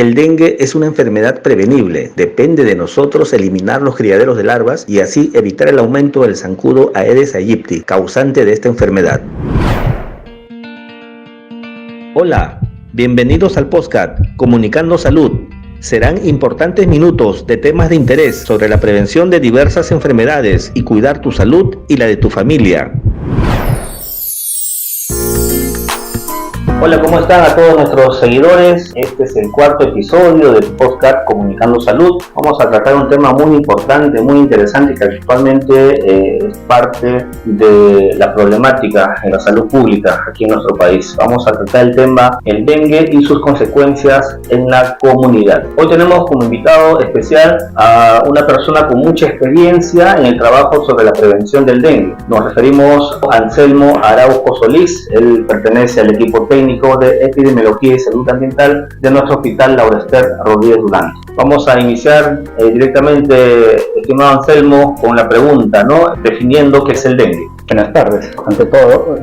El dengue es una enfermedad prevenible. Depende de nosotros eliminar los criaderos de larvas y así evitar el aumento del zancudo Aedes aegypti, causante de esta enfermedad. Hola, bienvenidos al podcast Comunicando Salud. Serán importantes minutos de temas de interés sobre la prevención de diversas enfermedades y cuidar tu salud y la de tu familia. Hola, ¿cómo están a todos nuestros seguidores? Este es el cuarto episodio del podcast Comunicando Salud. Vamos a tratar un tema muy importante, muy interesante, que actualmente es parte de la problemática en la salud pública aquí en nuestro país. Vamos a tratar el tema el dengue y sus consecuencias en la comunidad. Hoy tenemos como invitado especial a una persona con mucha experiencia en el trabajo sobre la prevención del dengue. Nos referimos a Anselmo Araujo Solís. Él pertenece al equipo técnico de Epidemiología y Salud Ambiental de nuestro hospital Laura Ester Rodríguez Durán. Vamos a iniciar directamente, estimado Anselmo, con la pregunta, ¿no? Definiendo qué es el dengue. Buenas tardes. Ante todo,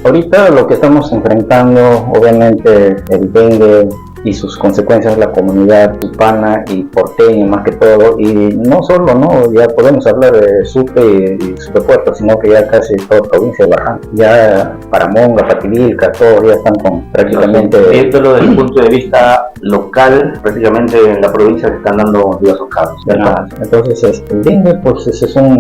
ahorita lo que estamos enfrentando, obviamente, el dengue y sus consecuencias en la comunidad hispana y porteña más que todo, y no solo, ¿no? Ya podemos hablar de Supe y Supepuerto, sino que ya casi toda provincia de Baja, ya Paramonga, Pativilca, todos ya están con prácticamente... Viéndolo desde el punto de vista local, prácticamente en la provincia se están dando diversos casos. Entonces, el dengue pues es una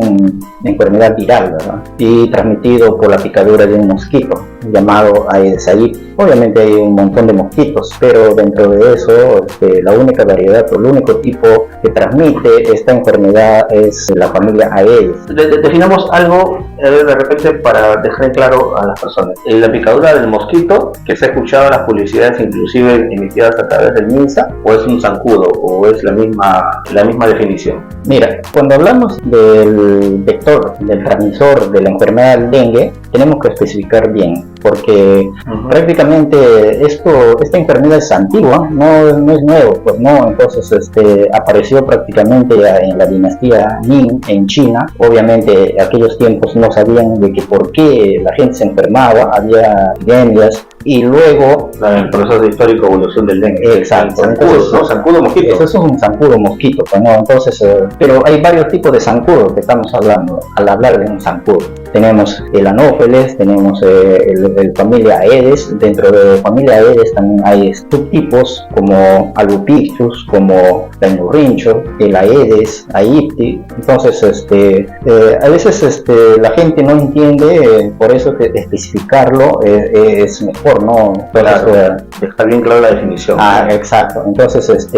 enfermedad viral, ¿verdad? Y transmitido por la picadura de un mosquito llamado Aedes aegypti. Obviamente hay un montón de mosquitos, pero dentro de eso la única variedad o el único tipo que transmite esta enfermedad es la familia Aedes. Definamos algo de repente para dejar claro a las personas. La picadura del mosquito, que se ha escuchado en las publicidades inclusive emitidas a través del MINSA, o es un zancudo, o es la misma definición. Mira, cuando hablamos del vector, del transmisor de la enfermedad del dengue, tenemos que especificar bien, porque prácticamente esta enfermedad es antigua, no es nuevo, pues no. Entonces apareció prácticamente en la dinastía Ming en China. Obviamente aquellos tiempos no sabían de que por qué la gente se enfermaba, había epidemias, y luego el proceso histórico de evolución del dengue. Exacto. Zancudo mosquito. Eso es un zancudo mosquito, pues, ¿no? Entonces, pero hay varios tipos de zancudos que estamos hablando al hablar de un zancudo. Tenemos el Anopheles, tenemos el familia Aedes. Dentro de familia Aedes también hay subtipos como Albopictus, como Rhincho, el Aedes aegypti. Entonces, a veces la gente no entiende, por eso que especificarlo es mejor, ¿no? Claro, dejar bien clara la definición. Exacto. Entonces,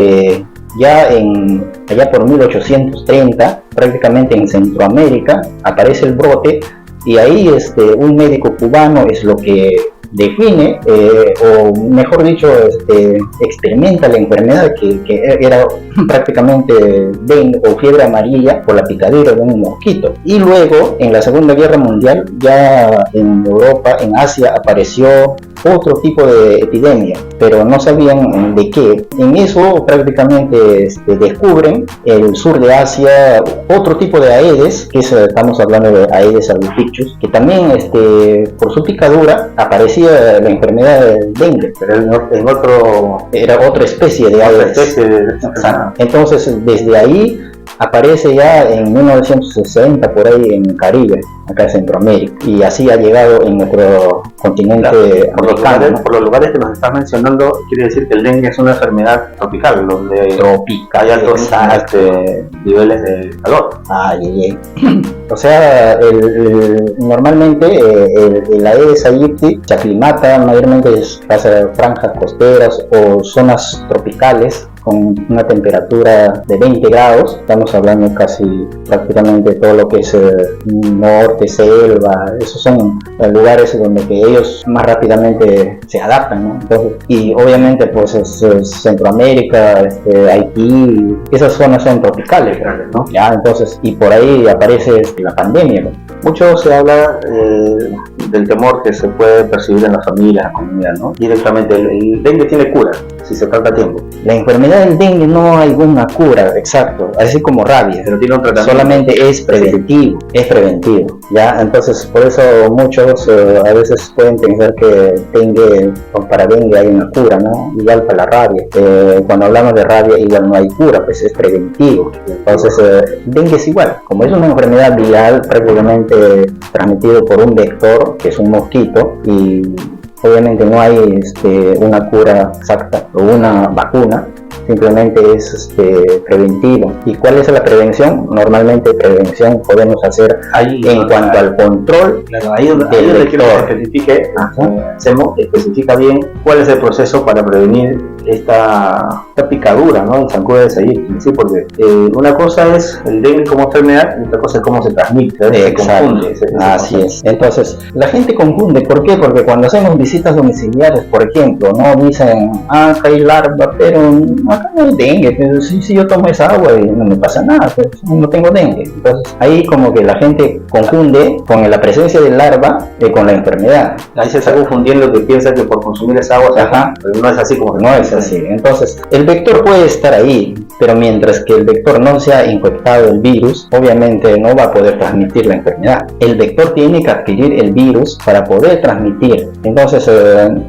allá por 1830, prácticamente en Centroamérica, aparece el brote, y ahí un médico cubano es lo que define, o mejor dicho, experimenta la enfermedad que era prácticamente dengue o fiebre amarilla por la picadura de un mosquito. Y luego, en la Segunda Guerra Mundial, ya en Europa, en Asia, apareció otro tipo de epidemia, pero no sabían de qué. En eso prácticamente descubren el sur de Asia otro tipo de Aedes, que estamos hablando de Aedes albopictus, que también por su picadura aparecía la enfermedad del dengue, pero era otra especie de Aedes. Entonces, desde ahí aparece ya en 1960 por ahí en Caribe, acá en Centroamérica, y así ha llegado en nuestro continente americano. Por los lugares que nos estás mencionando, quiere decir que el dengue es una enfermedad tropical, donde hay altos niveles de calor. O sea, normalmente el Aedes aegypti se aclimata mayormente en franjas costeras o zonas tropicales con una temperatura de 20 grados. Estamos hablando casi prácticamente todo lo que es norte, selva. Esos son lugares donde que ellos más rápidamente se adaptan, ¿no? Entonces, y obviamente pues es Centroamérica, Haití, esas zonas son tropicales, ¿no? Ya, entonces, y por ahí aparece la pandemia, ¿no? Mucho se habla del temor que se puede percibir en la familia, en la comunidad, ¿no? Directamente, el dengue tiene cura, si se trata a tiempo. La enfermedad del dengue no hay una cura, exacto, así como rabia, pero tiene un tratamiento. Solamente es preventivo, ¿ya? Entonces, por eso muchos a veces pueden pensar que dengue, para dengue hay una cura, ¿no? Igual para la rabia, cuando hablamos de rabia igual no hay cura, pues es preventivo. Entonces, dengue es igual, como es una enfermedad viral prácticamente transmitido por un vector, que es un mosquito, y obviamente no hay una cura exacta o una vacuna, simplemente es preventivo. ¿Y cuál es la prevención? Normalmente prevención podemos hacer en cuanto al control. Claro, ahí donde quiero que especifica bien cuál es el proceso para prevenir esta picadura, ¿no? El zancudo de Sayik, ¿sí? Porque una cosa es el dengue como enfermedad y otra cosa es cómo se transmite, se confunde. Así es. Entonces, la gente confunde. ¿Por qué? Porque cuando hacemos visitas domiciliares, por ejemplo, no dicen, acá hay larva, pero acá no hay dengue. Pero si yo tomo esa agua y no me pasa nada, pues no tengo dengue. Entonces, ahí como que la gente confunde con la presencia de larva con la enfermedad. Ahí se está confundiendo, que piensa que por consumir esa agua, pero no es así como no es así. Entonces, el vector puede estar ahí, pero mientras que el vector no se ha infectado el virus, obviamente no va a poder transmitir la enfermedad. El vector tiene que adquirir el virus para poder transmitir. Entonces,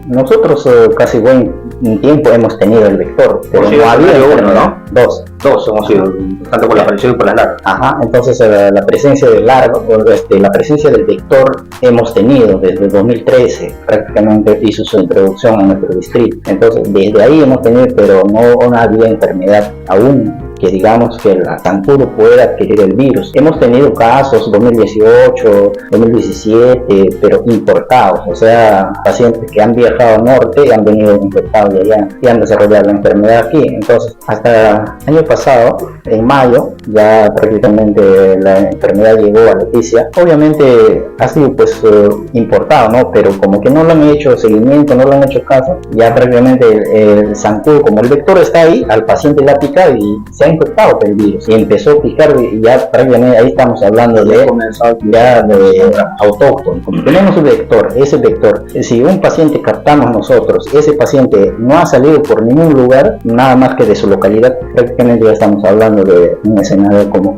nosotros casi buen tiempo hemos tenido el vector, pero no había uno, ¿no? Dos hemos sido, tanto por la aparición y por las larvas. Entonces la presencia de larva, la presencia del vector hemos tenido desde 2013, prácticamente hizo su introducción a nuestro distrito. Entonces desde ahí hemos tenido, pero no había enfermedad aún que digamos que el zancudo pueda adquirir el virus. Hemos tenido casos 2018, 2017, pero importados, o sea, pacientes que han viajado al norte y han venido infectados de allá y han desarrollado la enfermedad aquí. Entonces, hasta el año pasado, en mayo, ya prácticamente la enfermedad llegó a Leticia. Obviamente ha sido pues importado, ¿no? Pero como que no lo han hecho seguimiento, no lo han hecho caso, ya prácticamente el zancudo, como el vector está ahí, al paciente le ha picado y se ha infectado por el virus y empezó a picar, y ya prácticamente ahí estamos hablando de autóctono. Como tenemos un vector, ese vector, si un paciente captamos nosotros, ese paciente no ha salido por ningún lugar, nada más que de su localidad, prácticamente ya estamos hablando de un escenario como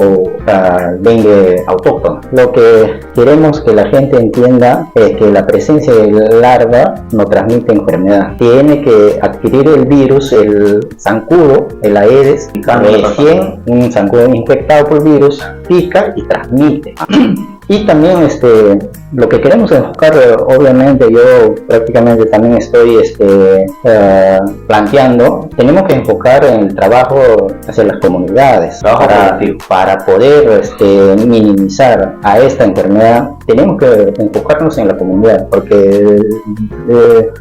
dengue autóctono. Lo que queremos que la gente entienda es que la presencia de larva no transmite enfermedad. Tiene que adquirir el virus, el zancudo, el Aedes, recién un zancudo infectado por virus pica y transmite. Y también lo que queremos enfocar, obviamente yo prácticamente también estoy planteando, tenemos que enfocar en el trabajo hacia las comunidades para poder minimizar a esta enfermedad. Tenemos que enfocarnos en la comunidad, porque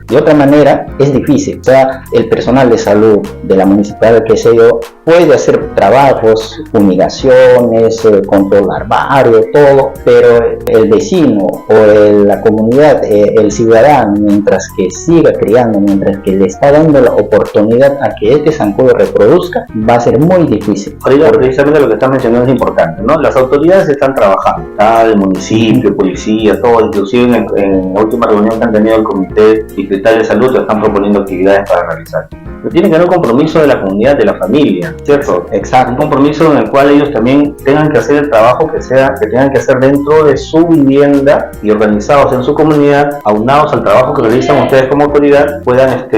de otra manera es difícil. O sea, el personal de salud de la municipalidad, que sé yo, puede hacer trabajos, fumigaciones, control larvario, todo, pero el vecino o la comunidad, el ciudadano, mientras que siga criando, mientras que le está dando la oportunidad a que este zancudo reproduzca, va a ser muy difícil. Precisamente lo que estás mencionando es importante, ¿no? Las autoridades están trabajando, el municipio, policía, todo, inclusive en la última reunión que han tenido el Comité Distrital de Salud, se están proponiendo actividades para realizar. Pero tiene que haber un compromiso de la comunidad, de la familia, ¿cierto? Exacto. Un compromiso en el cual ellos también tengan que hacer el trabajo que tengan que hacer dentro de su vivienda y organizados en su comunidad, aunados al trabajo que realizan ustedes como autoridad, puedan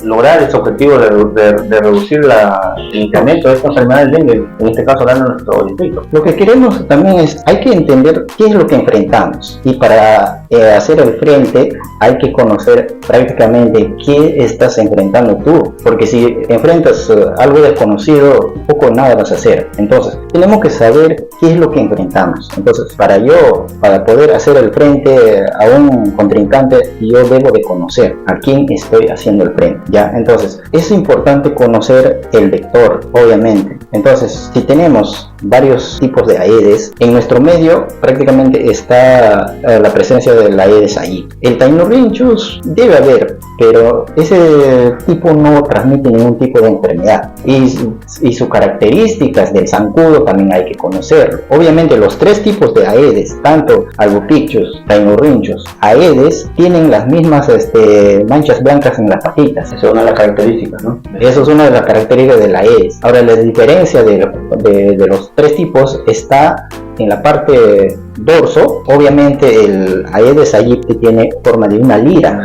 lograr este objetivo de reducir el incremento de esta enfermedad del dengue, en este caso hablando de nuestro distrito. Lo que queremos también es, hay que entender qué es lo que enfrentamos, y para hacer el frente hay que conocer prácticamente qué estás enfrentando tú, porque si enfrentas algo desconocido, poco o nada vas a hacer. Entonces tenemos que saber qué es lo que enfrentamos. Entonces para poder hacer el frente a un contrincante, yo debo de conocer a quién estoy haciendo el frente, ¿ya? Entonces es importante conocer el vector, obviamente, Entonces, si tenemos varios tipos de Aedes, en nuestro medio prácticamente está la presencia del Aedes aegypti. El Taeniorhynchus debe haber, pero ese tipo no transmite ningún tipo de enfermedad, y sus características del zancudo también hay que conocerlo. Obviamente los tres tipos de Aedes, tanto Albopictus, Taeniorhynchus, Aedes, tienen las mismas manchas blancas en las patitas. Esa es una de las características, ¿no? Eso es una de las características del Aedes. Ahora, la diferencia de los tres tipos está en la parte dorso. Obviamente el Aedes aegypti tiene forma de una lira,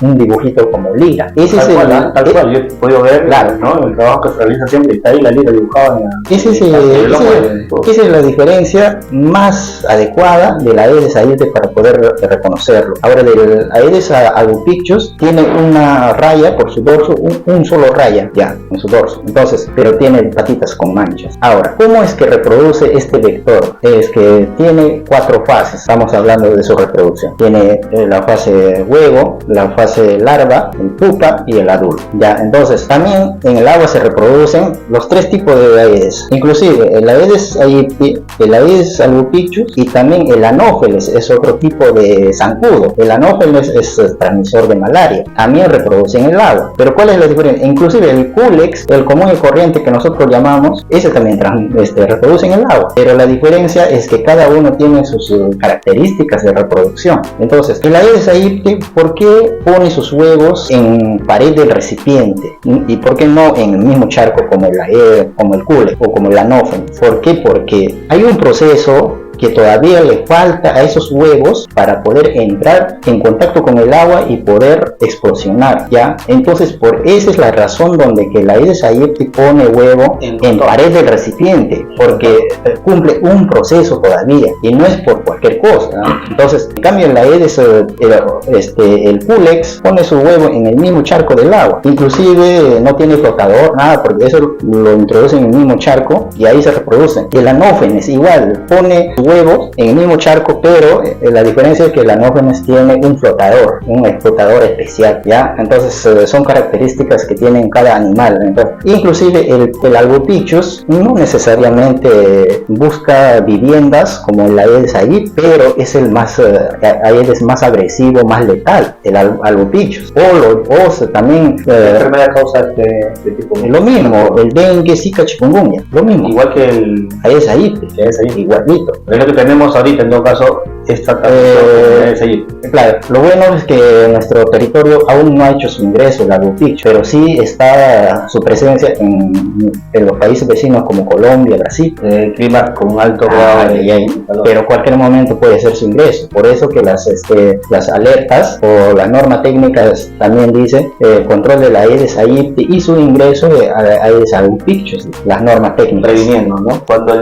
un dibujito como lira. Ese es tal cual, yo he podido ver, claro, ¿no? El trabajo que se realiza siempre está ahí la lira dibujada en esa es la diferencia más adecuada del Aedes aegypti para poder reconocerlo. Ahora, del Aedes albopictus tiene una raya por su dorso, un solo raya ya en su dorso, entonces, pero tiene patitas con manchas. Ahora, ¿cómo es que reproduce este vector? Es que tiene 4 fases. Estamos hablando de su reproducción. Tiene la fase huevo, la fase larva, el pupa y el adulto. Ya, entonces también en el agua se reproducen los 3 tipos de Aedes, inclusive el Aedes aegypti, el Aedes albopictus y también el Anopheles, es otro tipo de zancudo. El Anopheles es transmisor de malaria, también reproduce en el agua. Pero ¿cuál es la diferencia? Inclusive el Culex, el común y corriente que nosotros llamamos, ese también reproduce en el agua, pero la diferencia es que cada uno tiene sus características de reproducción. Entonces, el Aedes aegypti, ¿por qué pone sus huevos en pared del recipiente? ¿Y por qué no en el mismo charco como el Culex o como el Anopheles? ¿Por qué? Porque hay un proceso que todavía le falta a esos huevos para poder entrar en contacto con el agua y poder explosionar, ¿ya? Entonces, esa es la razón donde que el Aedes aegypti pone huevo en pared del recipiente, porque cumple un proceso todavía y no es por cualquier cosa, ¿no? Entonces, en cambio, el Aedes, el Culex pone su huevo en el mismo charco del agua, inclusive no tiene flotador, nada, porque eso lo introducen en el mismo charco y ahí se reproducen. Y el Anopheles igual pone huevos en el mismo charco, pero la diferencia es que el Anopheles tiene un flotador especial, ¿ya? Entonces son características que tienen cada animal. Entonces, inclusive el Albopictus no necesariamente busca viviendas como el Aedes aegypti, pero es el Aedes más agresivo, más letal, el Albopictus. O también ¿qué enfermedad causa este tipo de... Lo mismo, el dengue, zika, chikungunya, lo mismo, igual que el Aedes aegypti, igualito. Es lo que tenemos ahorita, en todo caso, claro, lo bueno es que nuestro territorio aún no ha hecho su ingreso el Albopictus, pero sí está su presencia en los países vecinos como Colombia, Brasil, climas con un alto grado de calor. Pero cualquier momento puede ser su ingreso. Por eso que las alertas o la norma técnica también dice control de la Aedes aegypti y su ingreso a Aedes albopictus, las normas técnicas. Previniendo, ¿no? Cuando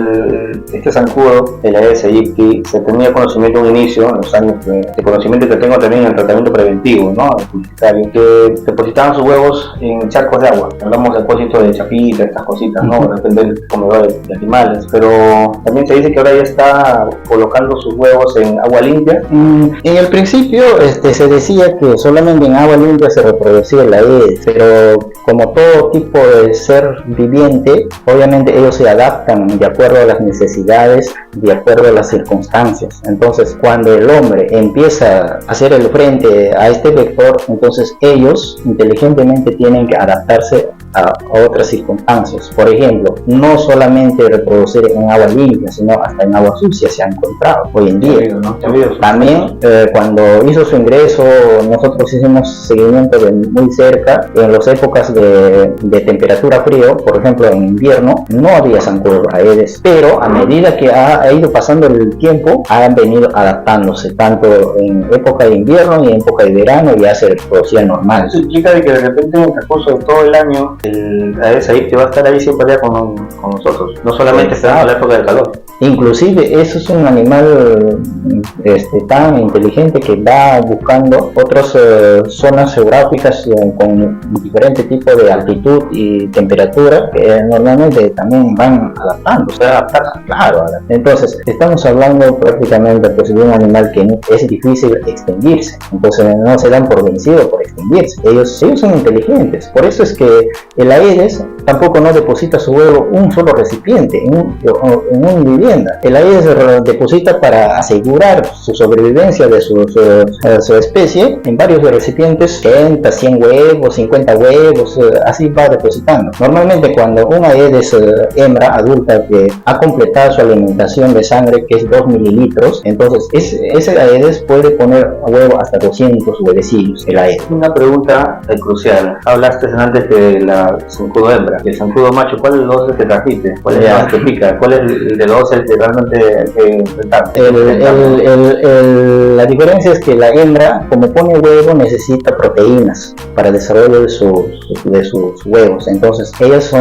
este zancudo, el Aedes aegypti, se tenía conocimiento en un inicio, en los años de conocimiento que tengo también en el tratamiento preventivo, ¿no? Publicitario, que depositaban sus huevos en charcos de agua. Hablamos de depósitos de chapita, estas cositas, ¿no? Depende del comedor de animales. Pero también se dice que ahora ya está colocando sus huevos en agua limpia. En el principio se decía que solamente en agua limpia se reproducía el Aedes, pero como todo tipo de ser viviente, obviamente ellos se adaptan de acuerdo a las necesidades, de acuerdo a las circunstancias. Entonces, cuando el hombre empieza a hacer el frente a este vector, entonces ellos inteligentemente tienen que adaptarse a otras circunstancias. Por ejemplo, no solamente reproducir en agua limpia, sino hasta en agua sucia se ha encontrado hoy en día, ¿no? También cuando hizo su ingreso, nosotros hicimos seguimiento de muy cerca en las épocas de temperatura frío. Por ejemplo, en invierno no había zancudos Aedes, pero a medida que ha ido pasando el tiempo han venido adaptándose, tanto en época de invierno y en época de verano ya se reproducía normal. Eso implica que de repente en el transcurso de todo el año el Aedes aegypti va a estar ahí siempre con nosotros, no solamente está en la época del calor. Inclusive eso es un animal tan inteligente que va buscando otras zonas geográficas con diferentes tipos de altitud y temperatura que normalmente también van adaptando, se adaptan, claro. Entonces estamos hablando prácticamente de un animal que es difícil extinguirse, entonces no se dan por vencido por extinguirse. Ellos son inteligentes, por eso es que el Aedes tampoco no deposita su huevo en un solo recipiente, en una vivienda. El Aedes deposita para asegurar su sobrevivencia de su especie en varios recipientes, 80, 100 huevos, 50 huevos, así va depositando. Normalmente cuando un Aedes hembra adulta que ha completado su alimentación de sangre, que es 2 mililitros, entonces ese Aedes puede poner huevo hasta 200 huevecillos. El Aedes. Una pregunta crucial. Hablaste antes de la zancudo hembra y el zancudo macho. ¿Cuál es el dos que trajiste? ¿Cuál es el que pica? ¿Cuál es el de los que realmente hay que enfrentar? La diferencia es que la hembra, como pone huevo, necesita proteínas para el desarrollo de sus huevos. Entonces, ellas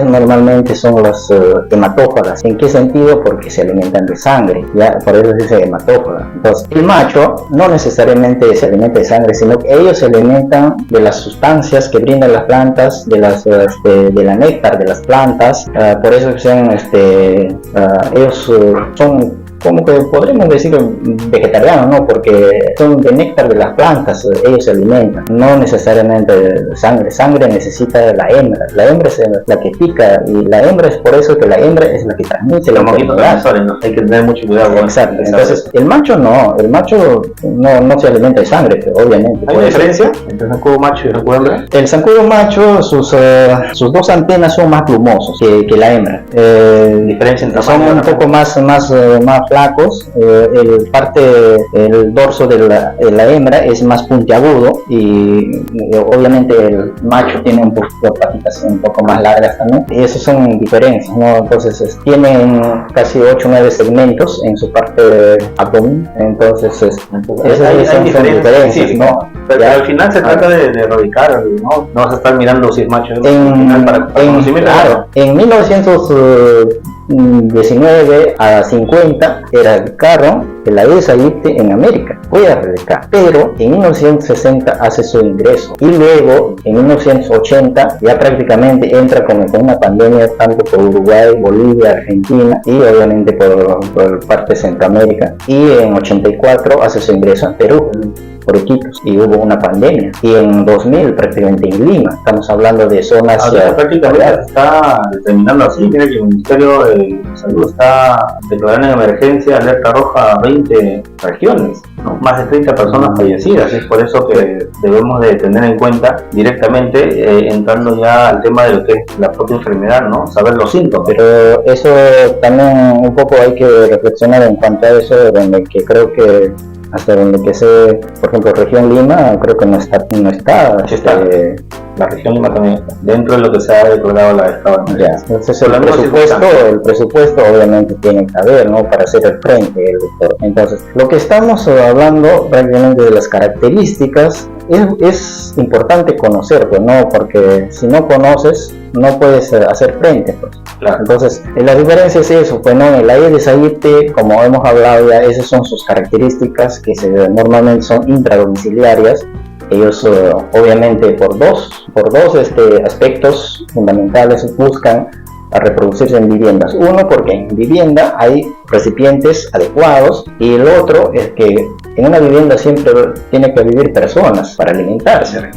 normalmente son las hematófagas. ¿En qué sentido? Porque se alimentan de sangre, ¿ya? Por eso se dice hematófaga. Entonces, el macho no necesariamente se alimenta de sangre, sino que ellos se alimentan de las sustancias que brindan las plantas, de la néctar de las plantas. Por eso ellos son, como que podríamos decir, vegetarianos, ¿no? Porque son de néctar de las plantas, ellos se alimentan, no necesariamente de sangre. Sangre necesita la hembra es la que pica, y la hembra es por eso que la hembra es la que transmite la enfermedad. Hay que tener mucho cuidado. Exacto. Entonces, el macho no se alimenta de sangre, pero obviamente. ¿Hay una diferencia entre el zancudo macho y el zancudo hembra? El zancudo macho, sus dos antenas son más plumosos que la hembra. Diferencia entre son un poco más flacos. El dorso de la hembra es más puntiagudo, y obviamente el macho tiene un poco de patitas un poco más largas también. Y esas son diferencias, ¿no? Entonces tienen casi 8 o 9 segmentos en su parte abdomen. Entonces esas son diferencias, sí, ¿no? Pero al final se trata de erradicar, ¿no? No vas a estar mirando si es macho o hembra para conocimiento. Claro, en 1919 a 50 erradicaron el Aedes aegypti en América, puede erradicar, pero en 1960 hace su ingreso, y luego en 1980 ya prácticamente entra con una pandemia tanto por Uruguay, Bolivia, Argentina y obviamente por parte de Centroamérica, y en 84 hace su ingreso a Perú por Iquitos, y hubo una pandemia, y en 2000 prácticamente en Lima. Estamos hablando de zonas prácticamente se está determinando así. Mira que el Ministerio de Salud está declarando en emergencia alerta roja a 20 regiones, ¿no? Más de 30 personas fallecidas. Es por eso que debemos de tener en cuenta directamente, entrando ya al tema de lo que es la propia enfermedad, ¿no? Saber los síntomas. Pero eso también un poco hay que reflexionar en cuanto a eso, donde que creo que hasta donde que sé, por ejemplo, región Lima, creo que no está la región Lima también está dentro de lo que se ha declarado la estado de emergencia. Entonces el presupuesto obviamente tiene que haber, ¿no? Para hacer el frente del doctor. Entonces, lo que estamos hablando prácticamente de las características es importante conocerlo, ¿no? Porque si no conoces, no puedes hacer frente, pues. Claro. Entonces, la diferencia es eso, pues, ¿no? El Aedes aegypti, como hemos hablado ya, esas son sus características que normalmente son intradomiciliarias. Ellos obviamente por dos aspectos fundamentales buscan a reproducirse en viviendas. Uno, porque en vivienda hay recipientes adecuados, y el otro es que en una vivienda siempre tiene que vivir personas para alimentarse.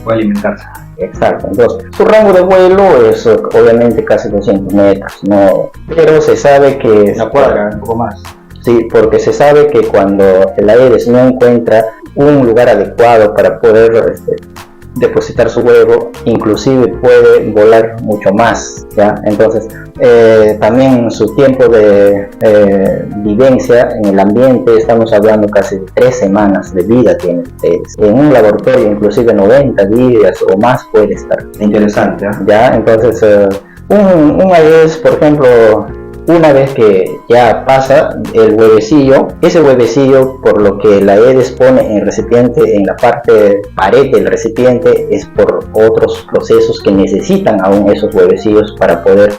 Exacto. Entonces, su rango de vuelo es obviamente casi 200 metros, ¿no? Pero se sabe que... Una cuadra, un poco más. Sí, porque se sabe que cuando el Aedes no encuentra un lugar adecuado para poder depositar su huevo, inclusive puede volar mucho más, ¿ya? Entonces, también su tiempo de vivencia en el ambiente, estamos hablando casi de 3 semanas de vida tiene ustedes. En un laboratorio inclusive 90 días o más puede estar. Interesante, ¿eh? ¿Ya? Entonces, un Aedes, por ejemplo, una vez que ya pasa el huevecillo, ese huevecillo, por lo que la Aedes pone en el recipiente, en la parte pared del recipiente, es por otros procesos que necesitan aún esos huevecillos para poder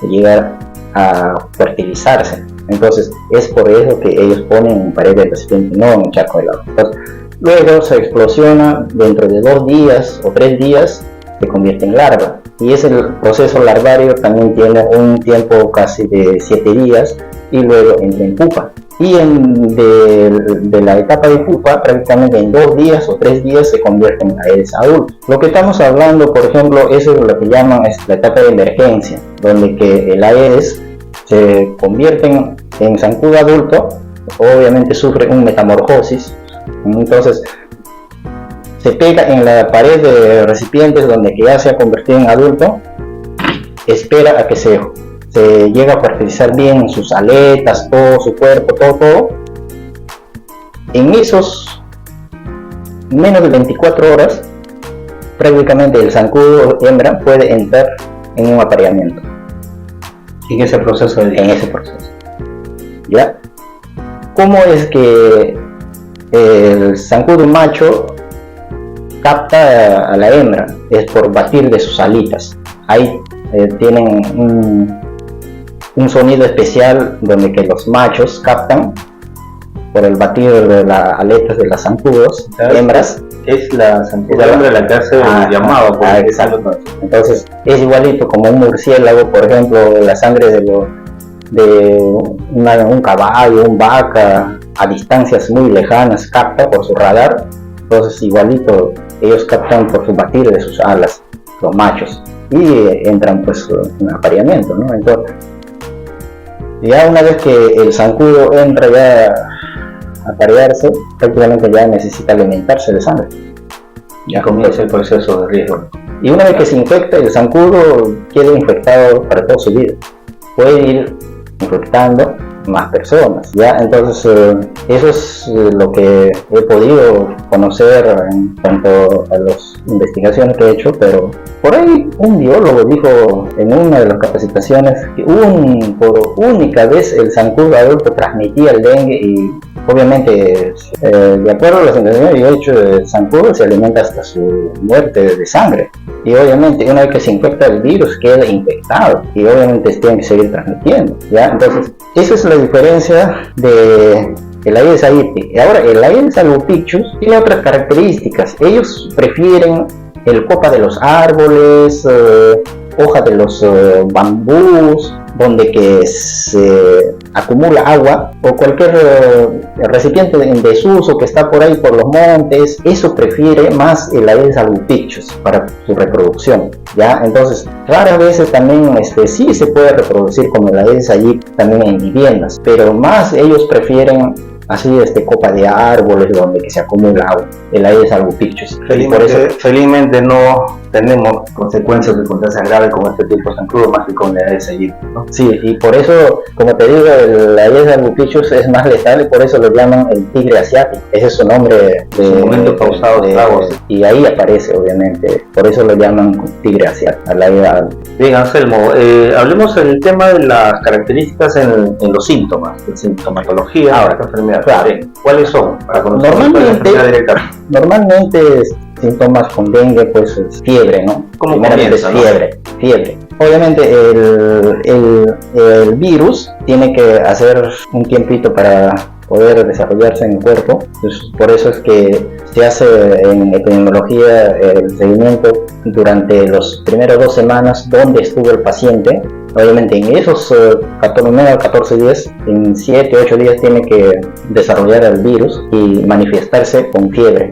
llegar a fertilizarse. Entonces, es por eso que ellos ponen en pared del recipiente, no en un charco de agua. Entonces, luego se explosiona, dentro de 2 días o 3 días se convierte en larva. Y ese proceso larvario también tiene un tiempo casi de 7 días, y luego entra en pupa. y de la etapa de pupa prácticamente en 2 días o 3 días se convierte en Aedes adulto. Lo que estamos hablando, por ejemplo, eso es lo que llaman la etapa de emergencia, donde que el Aedes se convierte en zancudo adulto, obviamente sufre un metamorfosis, entonces se pega en la pared de recipientes donde que ya se ha convertido en adulto, espera a que se llega a fertilizar bien sus aletas, todo su cuerpo, todo. En esos menos de 24 horas, prácticamente el zancudo hembra puede entrar en un apareamiento. En ese proceso. ¿Ya? ¿Cómo es que el zancudo macho capta a la hembra? Es por batir de sus alitas. Ahí tienen un sonido especial donde que los machos captan por el batido de las aletas de las zancudos hembras. Es la zancuda hembra la que hace el llamado. Exacto. Entonces es igualito como un murciélago, por ejemplo, la sangre de un caballo, un vaca a distancias muy lejanas capta por su radar. Entonces igualito ellos captan por su batir de sus alas, los machos, y entran pues en apareamiento, ¿no? Entonces ya una vez que el zancudo entra ya a aparearse, prácticamente ya necesita alimentarse de sangre. Ya comienza el proceso de riesgo. Y una vez que se infecta, el zancudo queda infectado para toda su vida. Puede ir infectando más personas, ¿ya? Entonces eso es lo que he podido conocer en cuanto a las investigaciones que he hecho, pero por ahí un biólogo dijo en una de las capacitaciones que por única vez el zancudo adulto transmitía el dengue, y obviamente de acuerdo a las investigaciones que yo he hecho, el zancudo se alimenta hasta su muerte de sangre, y obviamente una vez que se infecta el virus queda infectado y obviamente tienen que seguir transmitiendo, ¿ya? Entonces esa es la diferencia de el Aedes aegypti. Ahora, el Aedes albopictus tiene otras características. Ellos prefieren el copa de los árboles, hoja de los bambús, donde que se acumula agua, o cualquier recipiente en desuso que está por ahí por los montes. Eso prefiere más el Aedes albopictus para su reproducción, ¿ya? Entonces raras veces también sí se puede reproducir como el Aedes aegypti también en viviendas, pero más ellos prefieren así copa de árboles donde que se acumula agua, el Aedes albopictus. Felizmente no tenemos consecuencias de circunstancias graves con este tipo de zancudo más que con el Aedes aegypti, ¿no? Sí, y por eso, como te digo, el Aedes albopictus es más letal y por eso lo llaman el tigre asiático. Ese es su nombre de momento pausado de tragos. Y ahí aparece, obviamente, por eso lo llaman tigre asiático. Bien, Anselmo, hablemos del tema de las características en los síntomas, de sintomatología de esta enfermedad. Claro. ¿Cuáles son? Para conocer normalmente síntomas con dengue pues es fiebre, ¿no? ¿Cómo comienza? Fiebre. Obviamente el virus tiene que hacer un tiempito para poder desarrollarse en el cuerpo. Entonces, por eso es que se hace en epidemiología el seguimiento durante las primeras 2 semanas donde estuvo el paciente. Obviamente en esos 14 días, en 7 8 días tiene que desarrollar el virus y manifestarse con fiebre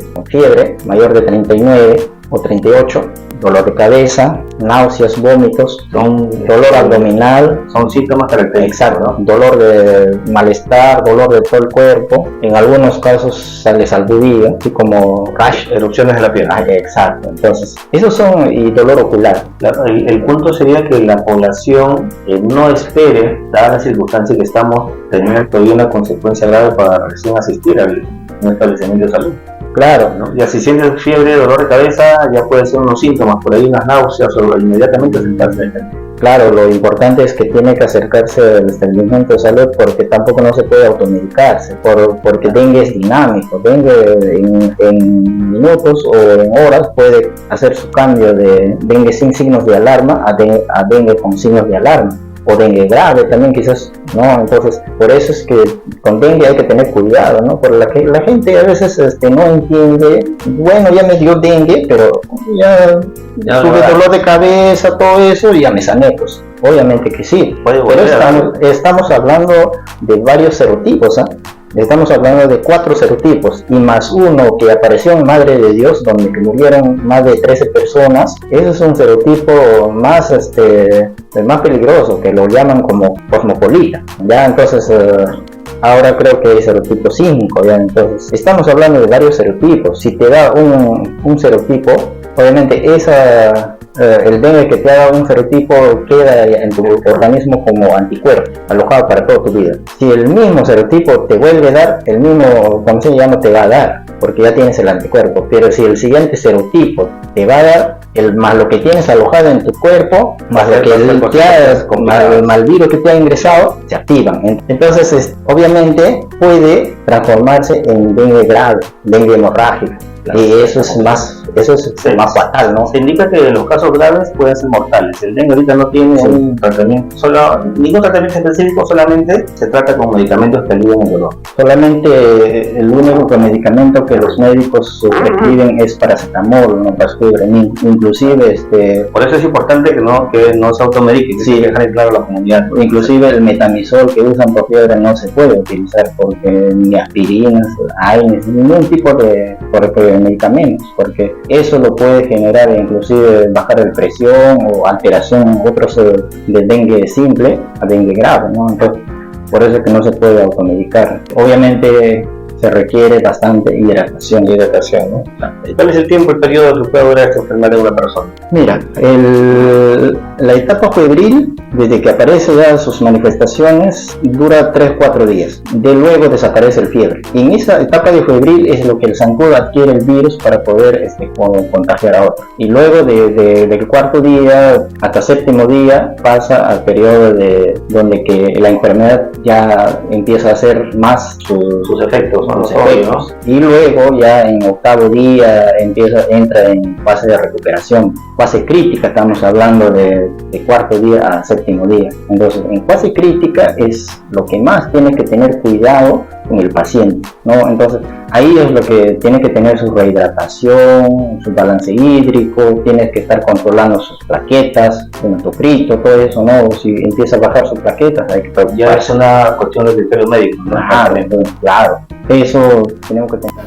mayor de 39 o 38, dolor de cabeza, náuseas, vómitos, dolor abdominal. Son síntomas característicos. Exacto, ¿no? Dolor de malestar, dolor de todo el cuerpo. En algunos casos sale salpudilla, así como rash, erupciones de la piel. Exacto. Entonces, esos son, y dolor ocular. El punto sería que la población no espere, dada la circunstancia que estamos, tener todavía una consecuencia grave para recién asistir a un establecimiento de salud. Claro, ¿no? Ya si sientes fiebre, dolor de cabeza, ya puede ser unos síntomas, por ahí unas náuseas, o inmediatamente sentarse. Claro, lo importante es que tiene que acercarse al establecimiento de salud, porque tampoco no se puede automedicarse, porque dengue es dinámico. Dengue en minutos o en horas puede hacer su cambio de dengue sin signos de alarma a dengue con signos de alarma, o dengue grave también quizás, ¿no? Entonces, por eso es que con dengue hay que tener cuidado, ¿no? Porque la gente a veces no entiende, bueno, ya me dio dengue, pero ya tuve dolor de cabeza, todo eso, y ya me sané, pues. Obviamente que sí, Puede pero volver estamos hablando de varios serotipos, ¿ah? Estamos hablando de 4 serotipos y más uno que apareció en Madre de Dios, donde murieron más de 13 personas. Ese es un serotipo más, el más peligroso, que lo llaman como cosmopolita. Ya entonces, ahora creo que es serotipo 5, ya entonces estamos hablando de varios serotipos. Si te da un serotipo, obviamente el dengue que te ha dado un serotipo queda en tu organismo como anticuerpo, alojado para toda tu vida. Si el mismo serotipo te vuelve a dar, el mismo, como se llama, te va a dar, porque ya tienes el anticuerpo. Pero si el siguiente serotipo te va a dar, más lo que tienes alojado en tu cuerpo, más lo que el virus que te ha ingresado, se activan. Entonces, obviamente, puede transformarse en dengue grave, dengue hemorrágica. Claro. Y eso es más fatal, ¿no? Se indica que los casos graves pueden ser mortales. El dengue ahorita no tiene un tratamiento, ningún tratamiento específico, solamente se trata con medicamentos que alivian el dolor. Solamente el único medicamento que los médicos prescriben es paracetamol, no pastura, inclusive Por eso es importante que no se automedique, que sí, dejar claro a la comunidad. Inclusive el metamisol que usan por fiebre no se puede utilizar porque ni aspirinas, AINES, ningún tipo de medicamentos, porque eso lo puede generar inclusive bajar la presión o alteración otros de dengue simple a dengue grave, ¿no? Entonces, por eso es que no se puede automedicar. Obviamente se requiere bastante hidratación, ¿no? ¿Cuál es el periodo que puede durar esta enfermedad en una persona? Mira, la etapa febril, desde que aparece ya sus manifestaciones, dura 3-4 días. De luego desaparece el fiebre. Y en esa etapa de febril es lo que el zancudo adquiere el virus para poder contagiar a otro. Y luego del cuarto día hasta séptimo día pasa al periodo donde que la enfermedad ya empieza a hacer más sus efectos. Y luego ya en octavo día entra en fase de recuperación, fase crítica. Estamos hablando de cuarto día a séptimo día. Entonces, en fase crítica es lo que más tiene que tener cuidado con el paciente, ¿no? Entonces, ahí es lo que tiene que tener su rehidratación, su balance hídrico, tiene que estar controlando sus plaquetas, su hematocrito, todo eso, ¿no? Si empieza a bajar sus plaquetas, hay que preocuparse. Ya es una cuestión de criterio médico, ¿no? Claro. Eso tenemos que tener.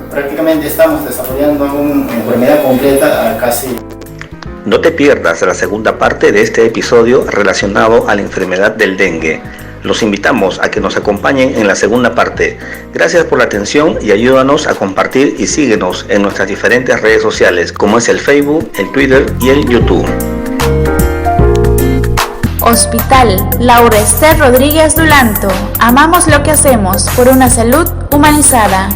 Prácticamente estamos desarrollando una enfermedad completa casi. No te pierdas la segunda parte de este episodio relacionado a la enfermedad del dengue. Los invitamos a que nos acompañen en la segunda parte. Gracias por la atención y ayúdanos a compartir y síguenos en nuestras diferentes redes sociales, como es el Facebook, el Twitter y el YouTube. Hospital Laura Esther Rodríguez Dulanto. Amamos lo que hacemos por una salud humanizada.